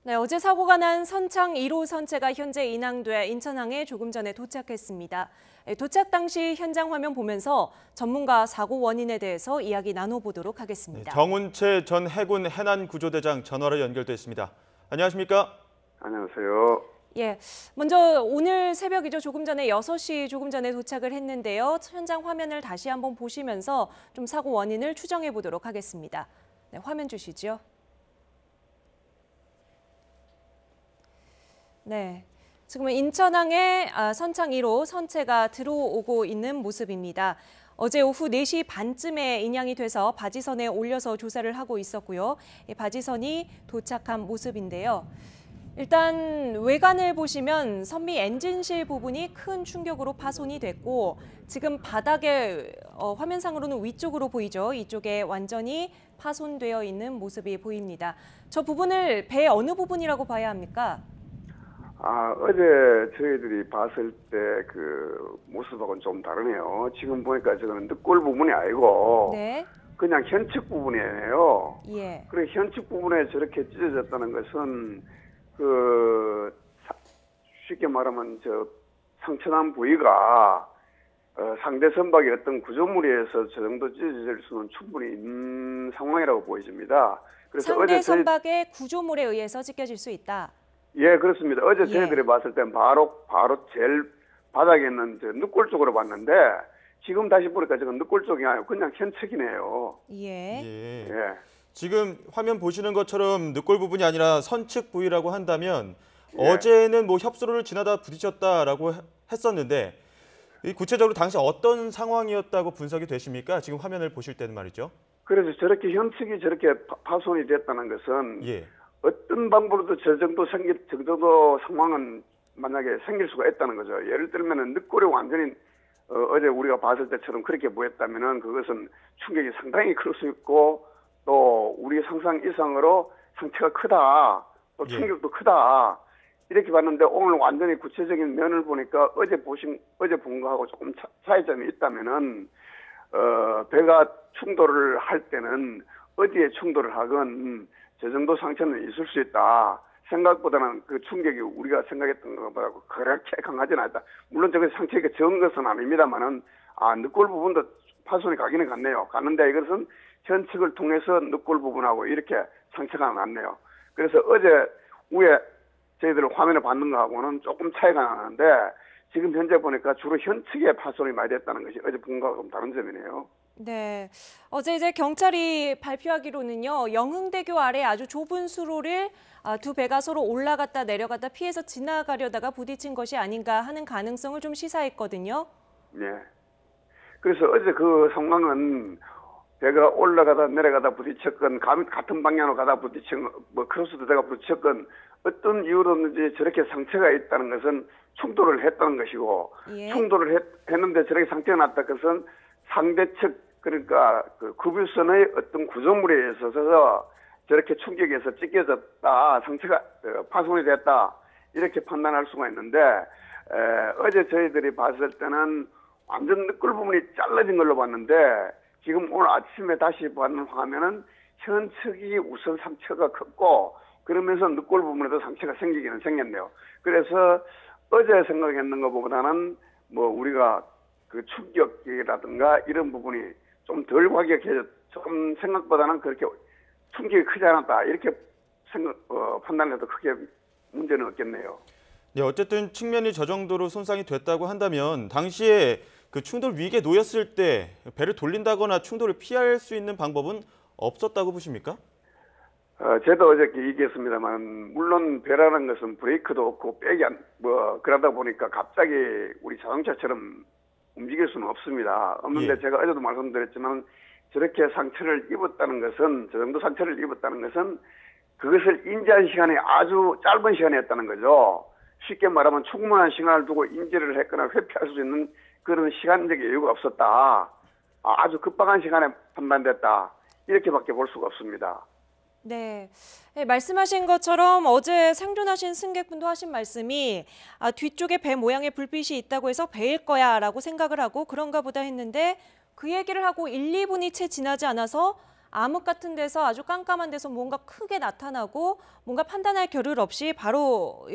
네, 어제 사고가 난 선창 1호 선체가 현재 인항돼 인천항에 조금 전에 도착했습니다. 도착 당시 현장 화면 보면서 전문가 사고 원인에 대해서 이야기 나눠보도록 하겠습니다. 정운채 전 해군 해난구조대장 전화로 연결됐습니다. 안녕하십니까? 안녕하세요. 예, 먼저 오늘 새벽이죠. 조금 전에 6시 조금 전에 도착을 했는데요. 현장 화면을 다시 한번 보시면서 좀 사고 원인을 추정해 보도록 하겠습니다. 네, 화면 주시죠. 네, 지금은 인천항에 선창 1호 선체가 들어오고 있는 모습입니다. 어제 오후 4시 반쯤에 인양이 돼서 바지선에 올려서 조사를 하고 있었고요. 이 바지선이 도착한 모습인데요. 일단 외관을 보시면 선미 엔진실 부분이 큰 충격으로 파손이 됐고 지금 바닥에 화면상으로는 위쪽으로 보이죠. 이쪽에 완전히 파손되어 있는 모습이 보입니다. 저 부분을 배 어느 부분이라고 봐야 합니까? 어제 저희들이 봤을 때 그 모습하고는 좀 다르네요. 지금 보니까 저거는 늑골 부분이 아니고 네. 그냥 현측 부분이에요. 예. 그래 현측 부분에 저렇게 찢어졌다는 것은 쉽게 말하면 저 상처난 부위가 상대 선박의 어떤 구조물에 의해서 저 정도 찢어질 수는 충분히 있는 상황이라고 보여집니다. 그래서 상대 어제 선박의 구조물에 의해서 찢겨질 수 있다. 예, 그렇습니다. 어제 예. 저희들이 봤을 땐 바로 제일 바닥에 있는 저 늑골 쪽으로 봤는데 지금 다시 보니까 저건 늑골 쪽이 아니고 그냥 현측이네요. 예. 예. 예. 지금 화면 보시는 것처럼 늑골 부분이 아니라 선측 부위라고 한다면 예. 어제는 뭐 협소로를 지나다 부딪혔다라고 했었는데 구체적으로 당시 어떤 상황이었다고 분석이 되십니까? 지금 화면을 보실 때는 말이죠. 그래서 저렇게 현측이 저렇게 파손이 됐다는 것은 예. 어떤 방법으로도 저 정도 상황은 만약에 생길 수가 있다는 거죠. 예를 들면은 늑골이 완전히 어제 우리가 봤을 때처럼 그렇게 보였다면은 그것은 충격이 상당히 클 수 있고 또 우리 상상 이상으로 상처가 크다, 또 충격도 크다 이렇게 봤는데 오늘 완전히 구체적인 면을 보니까 어제 본 거하고 조금 차이점이 있다면은 배가 충돌을 할 때는 어디에 충돌을 하건 저 정도 상처는 있을 수 있다. 생각보다는 그 충격이 우리가 생각했던 것보다 그렇게 강하지는 않다. 물론 저게 상처가 적은 것은 아닙니다만은 늑골 부분도 파손이 가기는 갔네요. 갔는데 이것은 현측을 통해서 늑골 부분하고 이렇게 상처가 났네요. 그래서 어제 위에 저희들 화면을 받는 거하고는 조금 차이가 나는데 지금 현재 보니까 주로 현측에 파손이 많이 됐다는 것이 어제 본 거하고 좀 다른 점이네요. 네. 어제 이제 경찰이 발표하기로는요. 영흥대교 아래 아주 좁은 수로를 두 배가 서로 올라갔다 내려갔다 피해서 지나가려다가 부딪힌 것이 아닌가 하는 가능성을 좀 시사했거든요. 네. 그래서 어제 그 상황은 배가 올라가다 내려가다 부딪혔건 같은 방향으로 가다 부딪힌 뭐 크로스도 배가 부딪혔건 어떤 이유로든지 저렇게 상처가 있다는 것은 충돌을 했다는 것이고 예. 충돌을 했는데 저렇게 상처가 났다 것은 상대측 그러니까 그 급유선의 어떤 구조물에 있어서 저렇게 충격에서 찢겨졌다 상처가 파손이 됐다 이렇게 판단할 수가 있는데 어제 저희들이 봤을 때는 완전 늑골 부분이 잘라진 걸로 봤는데 지금 오늘 아침에 다시 보는 화면은 현측이 우선 상처가 컸고 그러면서 늑골 부분에도 상처가 생기기는 생겼네요. 그래서 어제 생각했는 것보다는 뭐 우리가 그 충격이라든가 이런 부분이 좀 덜 과격해져 좀 생각보다는 그렇게 충격이 크지 않았다 이렇게 판단해도 크게 문제는 없겠네요. 네, 어쨌든 측면이 저 정도로 손상이 됐다고 한다면 당시에 그 충돌 위기에 놓였을 때 배를 돌린다거나 충돌을 피할 수 있는 방법은 없었다고 보십니까? 저도 어저께 얘기했습니다만 물론 배라는 것은 브레이크도 없고 그러다 보니까 갑자기 우리 자동차처럼 움직일 수는 없습니다. 없는데 예. 제가 어제도 말씀드렸지만 저렇게 상처를 입었다는 것은 저 정도 상처를 입었다는 것은 그것을 인지한 시간이 아주 짧은 시간이었다는 거죠. 쉽게 말하면 충분한 시간을 두고 인지를 했거나 회피할 수 있는 그런 시간적 여유가 없었다. 아주 급박한 시간에 판단됐다. 이렇게밖에 볼 수가 없습니다. 네. 네, 말씀하신 것처럼 어제 생존하신 승객분도 하신 말씀이 뒤쪽에 배 모양의 불빛이 있다고 해서 배일 거야라고 생각을 하고 그런가 보다 했는데 그 얘기를 하고 1, 2분이 채 지나지 않아서 암흑 같은 데서 아주 깜깜한 데서 뭔가 크게 나타나고 뭔가 판단할 겨를 없이 바로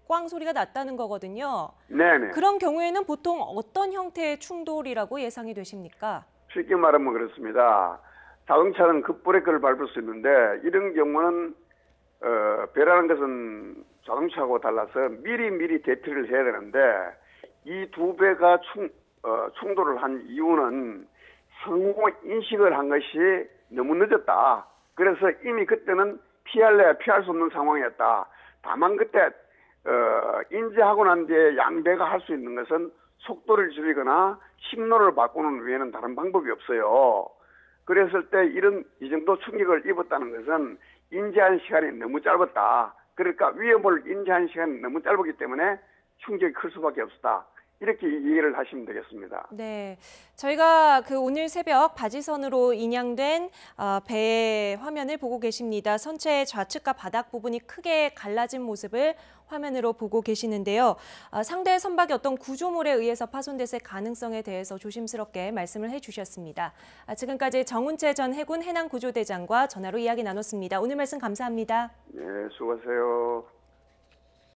꽝 소리가 났다는 거거든요. 네네. 그런 경우에는 보통 어떤 형태의 충돌이라고 예상이 되십니까? 쉽게 말하면 그렇습니다. 자동차는 급브레이크를 밟을 수 있는데 이런 경우는 배라는 것은 자동차하고 달라서 미리 대피를 해야 되는데 이 두 배가 충돌을 한 이유는 상호 인식을 한 것이 너무 늦었다. 그래서 이미 그때는 피할래야 피할 수 없는 상황이었다. 다만 그때 인지하고 난 뒤에 양배가 할 수 있는 것은 속도를 줄이거나 신호를 바꾸는 외에는 다른 방법이 없어요. 그랬을 때 이 정도 충격을 입었다는 것은 인지한 시간이 너무 짧았다. 그러니까 위험을 인지한 시간이 너무 짧기 때문에 충격이 클 수밖에 없었다. 이렇게 이해를 하시면 되겠습니다. 네, 저희가 오늘 새벽 바지선으로 인양된 배의 화면을 보고 계십니다. 선체 좌측과 바닥 부분이 크게 갈라진 모습을 화면으로 보고 계시는데요. 상대 선박이 어떤 구조물에 의해서 파손됐을 가능성에 대해서 조심스럽게 말씀을 해주셨습니다. 지금까지 정운채 전 해군 해난구조대장과 전화로 이야기 나눴습니다. 오늘 말씀 감사합니다. 네, 수고하세요.